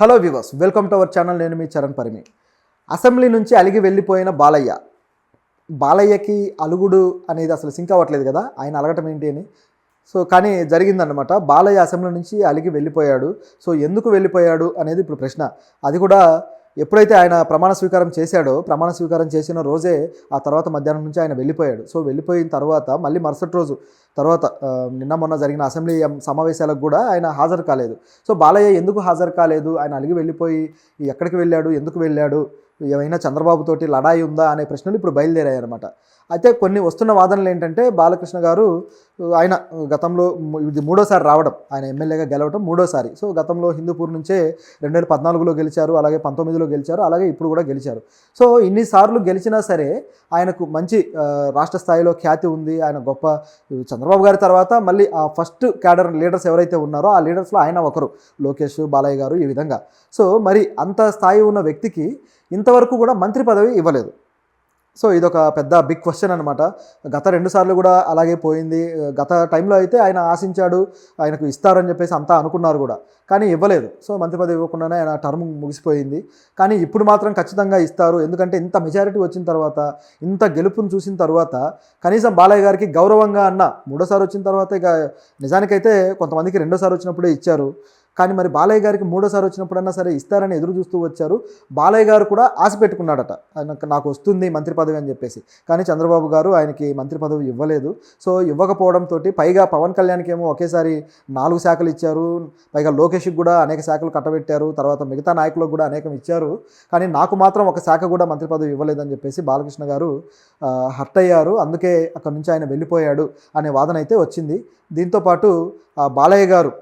Hello viewers, welcome to our channel. నేను మీ Charan Parimi. Assembly నుంచి అలిగి వెళ్ళిపోయిన బాలయ్యకి అలుగుడు అనేది అసలు సింక్ అవ్వట్లేదు కదా, ఆయన అలగటం ఏంటి అని. కానీ జరిగిందనమాట. బాలయ్య అసెంబ్లీ నుంచి అలిగి వెళ్ళిపోయాడు. ఎందుకు వెళ్ళిపోయాడు అనేది ఇప్పుడు ప్రశ్న. అది కూడా ఎప్పుడైతే ఆయన ప్రమాణ స్వీకారం చేశాడో, ప్రమాణ స్వీకారం చేసిన రోజే ఆ తర్వాత మధ్యాహ్నం నుంచి ఆయన వెళ్ళిపోయాడు. వెళ్ళిపోయిన తర్వాత మళ్ళీ మరుసటి రోజు తర్వాత నిన్న మొన్న జరిగిన అసెంబ్లీ సమావేశాలకు కూడా ఆయన హాజరు కాలేదు. బాలయ్య ఎందుకు హాజరు కాలేదు, ఆయన అలిగి వెళ్ళిపోయి ఎక్కడికి వెళ్ళాడు, ఎందుకు వెళ్ళాడు, ఏమైనా చంద్రబాబుతోటి లడాయి ఉందా అనే ప్రశ్నలు ఇప్పుడు బయలుదేరాయి అనమాట. అయితే కొన్ని వస్తున్న వాదనలు ఏంటంటే, బాలకృష్ణ గారు ఆయన గతంలో ఇది మూడోసారి రావడం, ఆయన ఎమ్మెల్యేగా గెలవడం మూడోసారి. గతంలో హిందూపూర్ నుంచే 2014లో గెలిచారు, అలాగే 19లో గెలిచారు, అలాగే ఇప్పుడు కూడా గెలిచారు. ఇన్నిసార్లు గెలిచినా సరే ఆయనకు మంచి రాష్ట్ర స్థాయిలో ఖ్యాతి ఉంది. ఆయన గొప్ప, చంద్రబాబు గారి తర్వాత మళ్ళీ ఆ ఫస్ట్ క్యాడర్ లీడర్స్ ఎవరైతే ఉన్నారో ఆ లీడర్స్లో ఆయన ఒకరు, లోకేష్, బాలయ్య గారు, ఈ విధంగా. మరి అంత స్థాయి ఉన్న వ్యక్తికి ఇంతవరకు కూడా మంత్రి పదవి ఇవ్వలేదు. ఇదొక పెద్ద బిగ్ క్వశ్చన్ అనమాట. గత 2 సార్లు కూడా అలాగే పోయింది. గత టైంలో అయితే ఆయన ఆశించాడు, ఆయనకు ఇస్తారని చెప్పేసి అంతా అనుకున్నారు కూడా, కానీ ఇవ్వలేదు. మంత్రి పదవి ఇవ్వకుండానే ఆయన టర్మ్ ముగిసిపోయింది. కానీ ఇప్పుడు మాత్రం ఖచ్చితంగా ఇస్తారు. ఎందుకంటే ఇంత మెజారిటీ వచ్చిన తర్వాత, ఇంత గెలుపును చూసిన తర్వాత కనీసం బాలయ్య గారికి గౌరవంగా అన్న, మూడోసారి వచ్చిన తర్వాత ఇక నిజానికైతే కొంతమందికి రెండోసారి వచ్చినప్పుడే ఇచ్చారు. కానీ మరి బాలయ్య గారికి మూడోసారి వచ్చినప్పుడన్నా సరే ఇస్తారని ఎదురు చూస్తూ వచ్చారు. బాలయ్య గారు కూడా ఆశ పెట్టుకున్నాడట, నాకు వస్తుంది మంత్రి పదవి అని చెప్పేసి. కానీ చంద్రబాబు గారు ఆయనకి మంత్రి పదవి ఇవ్వలేదు. ఇవ్వకపోవడంతో పైగా పవన్ కళ్యాణ్కి ఏమో ఒకేసారి 4 శాఖలు ఇచ్చారు, పైగా లోకేష్కి కూడా అనేక శాఖలు కట్టబెట్టారు, తర్వాత మిగతా నాయకులకు కూడా అనేకం ఇచ్చారు. కానీ నాకు మాత్రం ఒక శాఖ కూడా మంత్రి పదవి ఇవ్వలేదని చెప్పేసి బాలకృష్ణ గారు హర్ట్ అయ్యారు. అందుకే అక్కడి నుంచి ఆయన వెళ్ళిపోయాడు అనే వాదన అయితే వచ్చింది. దీంతోపాటు బాలయ్య గారు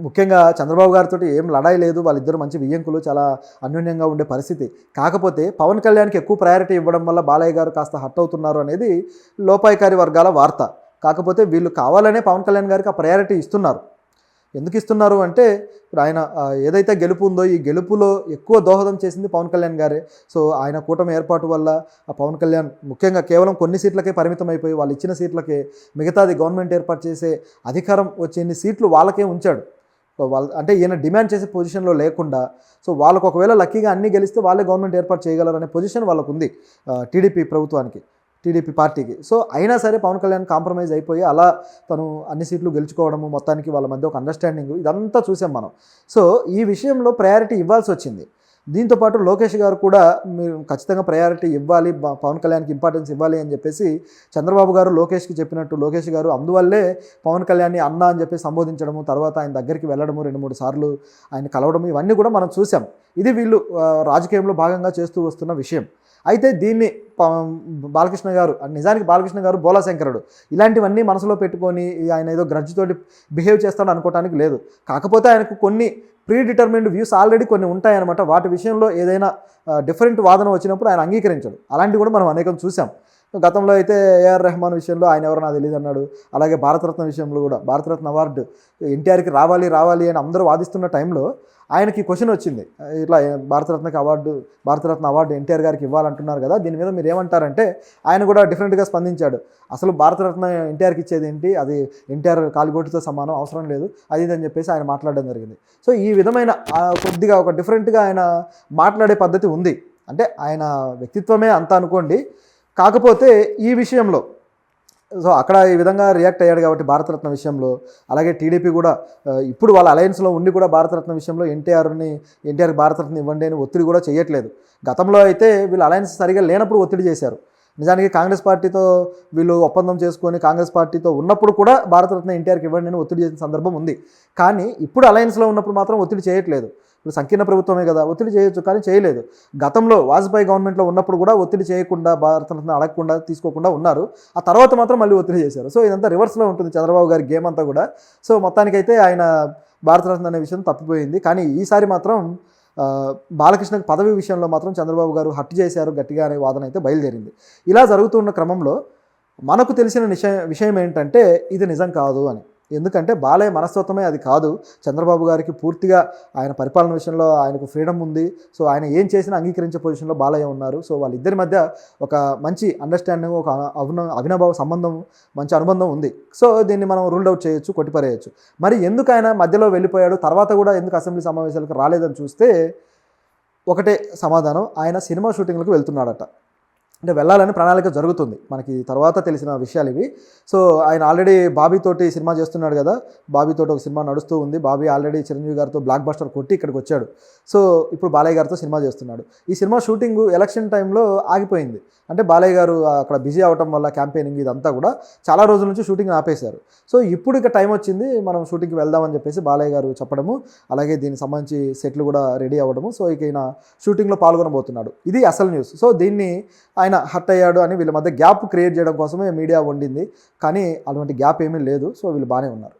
ముఖ్యంగా చంద్రబాబు గారితో ఏం లడాయి లేదు, వాళ్ళిద్దరు మంచి వియ్యంకులు, చాలా అన్యోన్యంగా ఉండే పరిస్థితి. కాకపోతే పవన్ కళ్యాణ్కి ఎక్కువ ప్రయారిటీ ఇవ్వడం వల్ల బాలయ్య గారు కాస్త హర్ట్ అవుతున్నారు అనేది లోపాయికారి వర్గాల వార్త. కాకపోతే వీళ్ళు కావాలనే పవన్ కళ్యాణ్ గారికి ఆ ప్రయారిటీ ఇస్తున్నారు. ఎందుకు ఇస్తున్నారు అంటే, ఇప్పుడు ఆయన ఏదైతే గెలుపు ఉందో, ఈ గెలుపులో ఎక్కువ దోహదం చేసింది పవన్ కళ్యాణ్ గారే. ఆయన కూటమి ఏర్పాటు వల్ల ఆ పవన్ కళ్యాణ్ ముఖ్యంగా కేవలం కొన్ని సీట్లకే పరిమితం అయిపోయి, వాళ్ళు ఇచ్చిన సీట్లకే, మిగతాది గవర్నమెంట్ ఏర్పాటు చేసే అధికారం వచ్చే సీట్లు వాళ్ళకే ఉంచాడు. అంటే ఈయన డిమాండ్ చేసే పొజిషన్లో లేకుండా, వాళ్ళకు ఒకవేళ లక్కీగా అన్నీ గెలిస్తే వాళ్ళే గవర్నమెంట్ ఏర్పాటు చేయగలరనే పొజిషన్ వాళ్ళకు ఉంది టీడీపీ ప్రభుత్వానికి, టీడీపీ పార్టీకి. అయినా సరే పవన్ కళ్యాణ్ కాంప్రమైజ్ అయిపోయి అలా తను అన్ని సీట్లు గెలుచుకోవడము, మొత్తానికి వాళ్ళ మధ్య ఒక అండర్స్టాండింగ్, ఇదంతా చూసాం మనం. ఈ విషయంలో ప్రయారిటీ ఇవ్వాల్సి వచ్చింది. దీంతోపాటు లోకేష్ గారు కూడా మీరు ఖచ్చితంగా ప్రయారిటీ ఇవ్వాలి, పవన్ కళ్యాణ్కి ఇంపార్టెన్స్ ఇవ్వాలి అని చెప్పేసి చంద్రబాబు గారు లోకేష్కి చెప్పినట్టు, లోకేష్ గారు అందువల్లే పవన్ కళ్యాణ్ని అన్న అని చెప్పి సంబోధించడము, తర్వాత ఆయన దగ్గరికి వెళ్ళడము, 2-3 సార్లు ఆయన కలవడము, ఇవన్నీ కూడా మనం చూసాం. ఇది వీళ్ళు రాజకీయంలో భాగంగా చేస్తూ వస్తున్న విషయం. అయితే దీన్ని బాలకృష్ణ గారు, నిజానికి బాలకృష్ణ గారు బోలాశంకరుడు, ఇలాంటివన్నీ మనసులో పెట్టుకొని ఆయన ఏదో గ్రడ్జ్తోటి బిహేవ్ చేస్తాడు అనుకోవటానికి లేదు. కాకపోతే ఆయనకు కొన్ని ప్రీ డిటర్మిన్డ్ వ్యూస్ ఆల్రెడీ కొన్ని ఉంటాయన్నమాట. వాటి విషయంలో ఏదైనా డిఫరెంట్ వాదన వచ్చినప్పుడు ఆయన అంగీకరించడు. అలాంటివి కూడా మనం అనేకం చూసాం. గతంలో అయితే ఏఆర్ రెహమాన్ విషయంలో ఆయన ఎవరో నాకు తెలియదు అన్నాడు. అలాగే భారతరత్న విషయంలో కూడా, భారతరత్న అవార్డు ఎన్టీఆర్కి రావాలి అని అందరూ వాదిస్తున్న టైంలో ఆయనకి క్వశ్చన్ వచ్చింది, ఇట్లా భారతరత్న అవార్డు ఎన్టీఆర్ గారికి ఇవ్వాలంటున్నారు కదా, దీని మీద మీరు ఏమంటారంటే ఆయన కూడా డిఫరెంట్గా స్పందించాడు. అసలు భారతరత్న ఎన్టీఆర్కి ఇచ్చేది ఏంటి, అది ఎన్టీఆర్ కాలిగోటితో సమానం, అవసరం లేదు అది అని చెప్పేసి ఆయన మాట్లాడడం జరిగింది. ఈ విధమైన కొద్దిగా ఒక డిఫరెంట్గా ఆయన మాట్లాడే పద్ధతి ఉంది. అంటే ఆయన వ్యక్తిత్వమే అంత అనుకోండి. కాకపోతే ఈ విషయంలో అక్కడ ఈ విధంగా రియాక్ట్ అయ్యాడు కాబట్టి భారతరత్న విషయంలో, అలాగే టీడీపీ కూడా ఇప్పుడు వాళ్ళ అలయన్స్లో ఉండి కూడా భారతరత్న విషయంలో ఎన్టీఆర్కి భారతరత్న ఇవ్వండి అని ఒత్తిడి కూడా చేయట్లేదు. గతంలో అయితే వీళ్ళు అలయన్స్ సరిగా లేనప్పుడు ఒత్తిడి చేశారు. నిజానికి కాంగ్రెస్ పార్టీతో వీళ్ళు ఒప్పందం చేసుకొని కాంగ్రెస్ పార్టీతో ఉన్నప్పుడు కూడా భారతరత్న ఎన్టీఆర్కి ఇవ్వండి అని ఒత్తిడి చేసిన సందర్భం ఉంది. కానీ ఇప్పుడు అలయన్స్లో ఉన్నప్పుడు మాత్రం ఒత్తిడి చేయట్లేదు. ఇప్పుడు సంకీర్ణ ప్రభుత్వమే కదా, ఒత్తిడి చేయొచ్చు, కానీ చేయలేదు. గతంలో వాజ్పేయి గవర్నమెంట్లో ఉన్నప్పుడు కూడా ఒత్తిడి చేయకుండా, భారతరత్న అడగకుండా, తీసుకోకుండా ఉన్నారు. ఆ తర్వాత మాత్రం మళ్ళీ ఒత్తిడి చేశారు. ఇదంతా రివర్స్లో ఉంటుంది చంద్రబాబు గారి గేమ్ అంతా కూడా. మొత్తానికైతే ఆయన భారతరత్న అనే విషయం తప్పిపోయింది. కానీ ఈసారి మాత్రం బాలకృష్ణకి పదవి విషయంలో మాత్రం చంద్రబాబు గారు హత్య చేశారు గట్టిగా అనే వాదన అయితే బయలుదేరింది. ఇలా జరుగుతున్న క్రమంలో మనకు తెలిసిన విషయం ఏంటంటే ఇది నిజం కాదు అని. ఎందుకంటే బాలయ్య మనస్తత్వమే అది కాదు. చంద్రబాబు గారికి పూర్తిగా ఆయన పరిపాలన విషయంలో ఆయనకు ఫ్రీడమ్ ఉంది. సో ఆయన ఏం చేసినా అంగీకరించే పొజిషన్లో బాలయ్య ఉన్నారు. సో వాళ్ళిద్దరి మధ్య ఒక మంచి అండర్స్టాండింగ్, ఒక అవినాభావ సంబంధం, మంచి అనుబంధం ఉంది. సో దీన్ని మనం రూల్డ్ అవుట్ చేయొచ్చు, కొట్టిపారేయచ్చు. మరి ఎందుకు ఆయన మధ్యలో వెళ్ళిపోయాడు, తర్వాత కూడా ఎందుకు అసెంబ్లీ సమావేశాలకు రాలేదని చూస్తే ఒకటే సమాధానం, ఆయన సినిమా షూటింగ్లకు వెళ్తున్నాడట. అంటే వెళ్ళాలని ప్రణాళిక జరుగుతుంది. మనకి తర్వాత తెలిసిన విషయాలు ఇవి. సో ఆయన ఆల్రెడీ బాబీతోటి సినిమా చేస్తున్నాడు కదా, బాబీతోటి ఒక సినిమా నడుస్తూ ఉంది. బాబీ ఆల్రెడీ చిరంజీవి గారితో బ్లాక్ బస్టర్ కొట్టి ఇక్కడికి వచ్చాడు. సో ఇప్పుడు బాలయ్య గారితో సినిమా చేస్తున్నాడు. ఈ సినిమా షూటింగ్ ఎలక్షన్ టైంలో ఆగిపోయింది. అంటే బాలయ్య గారు అక్కడ బిజీ అవటం వల్ల క్యాంపెయినింగ్ ఇదంతా కూడా చాలా రోజుల నుంచి షూటింగ్ ఆపేశారు. సో ఇప్పుడు ఇక టైం వచ్చింది, మనం షూటింగ్కి వెళ్దామని చెప్పేసి బాలయ్య గారు చెప్పడము, అలాగే దీనికి సంబంధించి సెట్లు కూడా రెడీ అవ్వడము. సో ఇక ఈయన షూటింగ్లో పాల్గొనబోతున్నాడు. ఇది అసలు న్యూస్. సో దీన్ని ఆయన హర్ట్ అయ్యాడు అని వీళ్ళ మధ్య గ్యాప్ క్రియేట్ చేయడం కోసమే మీడియా వండింది. కానీ అటువంటి గ్యాప్ ఏమీ లేదు. సో వీళ్ళు బాగానే ఉన్నారు.